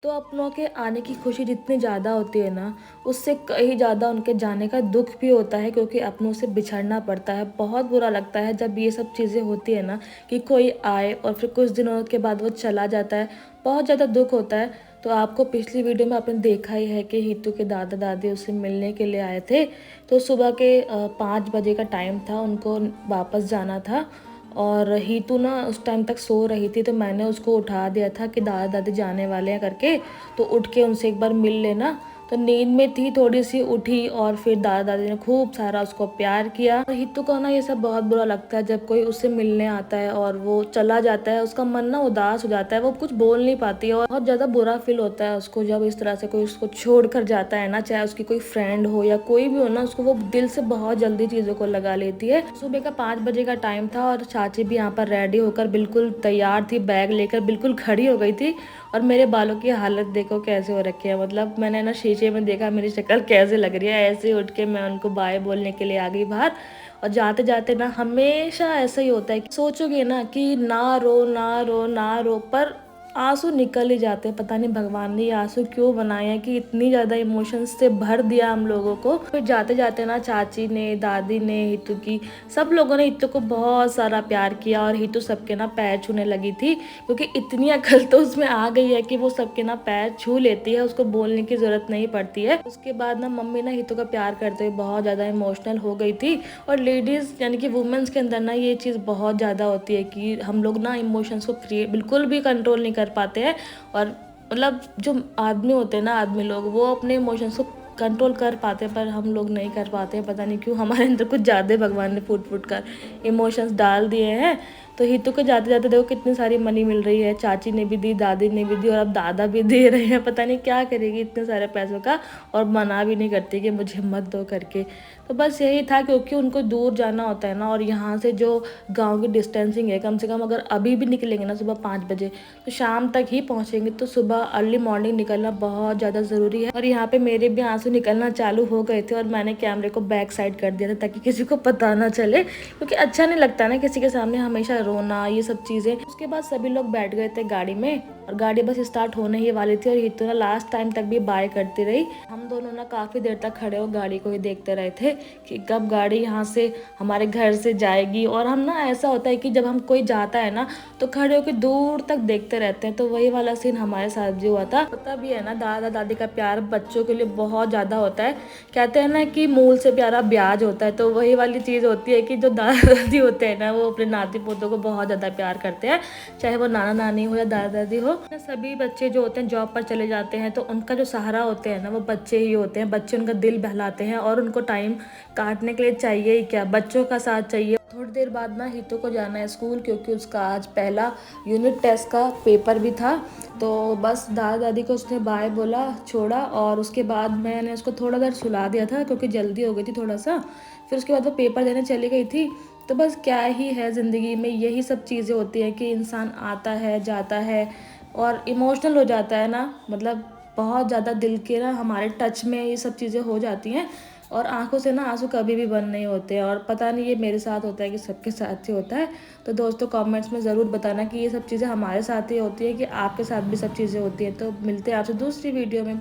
तो अपनों के आने की खुशी जितनी ज़्यादा होती है ना, उससे कहीं ज़्यादा उनके जाने का दुःख भी होता है, क्योंकि अपनों से बिछड़ना पड़ता है। बहुत बुरा लगता है जब ये सब चीज़ें होती है ना, कि कोई आए और फिर कुछ दिनों के बाद वो चला जाता है। बहुत ज़्यादा दुःख होता है। तो आपको पिछली वीडियो में आपने देखा ही है कि हितू के दादा-दादी उससे मिलने के लिए आए थे। तो सुबह के 5 बजे का टाइम था, उनको वापस जाना था। और हीतू ना उस टाइम तक सो रही थी, तो मैंने उसको उठा दिया था कि दादा दादी जाने वाले हैं करके, तो उठ के उनसे एक बार मिल लेना। तो नींद में थी, थोड़ी सी उठी और फिर दादा दादी ने खूब सारा उसको प्यार किया। और हितू को ना ये सब बहुत बुरा लगता है जब कोई उससे मिलने आता है और वो चला जाता है। उसका मन ना उदास हो जाता है, वो कुछ बोल नहीं पाती है और बहुत ज़्यादा बुरा फील होता है उसको जब इस तरह से कोई उसको छोड़ कर जाता है ना, चाहे उसकी कोई फ्रेंड हो या कोई भी हो ना, उसको वो दिल से बहुत जल्दी चीज़ों को लगा लेती है। सुबह का 5 बजे का टाइम था और चाची भी यहाँ पर रेडी होकर बिल्कुल तैयार थी, बैग लेकर बिल्कुल खड़ी हो गई थी। और मेरे बालों की हालत देखो कैसे हो रखी है, मतलब मैंने ना शीशे में देखा मेरी शक्ल कैसे लग रही है। ऐसे उठ के मैं उनको बाय बोलने के लिए आ गई बाहर। और जाते जाते ना हमेशा ऐसा ही होता है कि सोचोगे ना कि ना रो ना रो ना रो, पर आंसू निकल ही जाते हैं। पता नहीं भगवान ने ये आंसू क्यों बनाए हैं कि इतनी ज़्यादा इमोशंस से भर दिया हम लोगों को। फिर जाते जाते ना चाची ने, दादी ने, हितू की, सब लोगों ने हितू को बहुत सारा प्यार किया। और हितू सबके ना पैर छूने लगी थी, क्योंकि इतनी अकल तो उसमें आ गई है कि वो सबके ना पैर छू लेती है, उसको बोलने की ज़रूरत नहीं पड़ती है। उसके बाद ना मम्मी ना हितू का प्यार करते हुए बहुत ज़्यादा इमोशनल हो गई थी। और लेडीज़ यानी कि वुमेंस के अंदर ना ये चीज़ बहुत ज़्यादा होती है कि हम लोग ना इमोशंस को बिल्कुल भी कंट्रोल नहीं कर पाते हैं। और मतलब जो आदमी होते हैं ना, आदमी लोग, वो अपने इमोशंस को कंट्रोल कर पाते हैं, पर हम लोग नहीं कर पाते हैं। पता नहीं क्यों हमारे अंदर कुछ ज़्यादा भगवान ने फूट फूट कर इमोशंस डाल दिए हैं। तो हितू को जाते जाते देखो कितनी सारी मनी मिल रही है, चाची ने भी दी, दादी ने भी दी, और अब दादा भी दे रहे हैं। पता नहीं क्या करेगी इतने सारे पैसों का, और मना भी नहीं करती कि मुझे मत दो करके। तो बस यही था, क्योंकि उनको दूर जाना होता है ना, और यहाँ से जो गांव की डिस्टेंसिंग है, कम से कम अगर अभी भी निकलेंगे ना सुबह 5 बजे, तो शाम तक ही पहुँचेंगे। तो सुबह अर्ली मॉर्निंग निकलना बहुत ज़्यादा ज़रूरी है। और यहाँ पे मेरे भी आंसू निकलना चालू हो गए थे, और मैंने कैमरे को बैक साइड कर दिया था ताकि किसी को पता ना चले, क्योंकि अच्छा नहीं लगता ना किसी के सामने हमेशा रोना, ये सब चीज़ें। उसके बाद सभी लोग बैठ गए थे गाड़ी में, और गाड़ी बस स्टार्ट होने ही वाली थी। और हितू ना लास्ट टाइम तक भी बाय करती रही। हम दोनों ना काफ़ी देर तक खड़े हो गाड़ी को ही देखते रहे थे कि कब गाड़ी यहाँ से हमारे घर से जाएगी। और हम ना, ऐसा होता है कि जब हम कोई जाता है ना, तो खड़े होकर दूर तक देखते रहते हैं। तो वही वाला सीन हमारे साथ भी हुआ था। पता भी है ना, दादा दादी का प्यार बच्चों के लिए बहुत ज़्यादा होता है। कहते हैं ना कि मूल से प्यारा ब्याज होता है, तो वही वाली चीज़ होती है कि जो दादा दादी होते हैं ना, वो अपने नाती पोतों को बहुत ज़्यादा प्यार करते हैं, चाहे वो नाना नानी हो या दादा दादी हो। सभी बच्चे जो होते हैं जॉब पर चले जाते हैं, तो उनका जो सहारा होते हैं ना, वो बच्चे ही होते हैं। बच्चे उनका दिल बहलाते हैं, और उनको टाइम काटने के लिए चाहिए ही क्या, बच्चों का साथ चाहिए। थोड़ी देर बाद ना हितू को जाना है स्कूल, क्योंकि उसका आज पहला यूनिट टेस्ट का पेपर भी था। तो बस दादा दादी को उसने बाय बोला, छोड़ा, और उसके बाद मैंने उसको थोड़ा देर सुला दिया था, क्योंकि जल्दी हो गई थी थोड़ा सा। फिर उसके बाद वो पेपर देने चली गई थी। तो बस क्या ही है, ज़िंदगी में यही सब चीज़ें होती हैं कि इंसान आता है, जाता है, और इमोशनल हो जाता है ना, मतलब बहुत ज़्यादा दिल के ना हमारे टच में ये सब चीज़ें हो जाती हैं। और आंखों से ना आंसू कभी भी बंद नहीं होते। और पता नहीं ये मेरे साथ होता है कि सबके साथ ही होता है। तो दोस्तों कमेंट्स में ज़रूर बताना कि ये सब चीज़ें हमारे साथ ही होती है कि आपके साथ भी सब चीज़ें होती हैं। तो मिलते हैं आपसे दूसरी वीडियो में।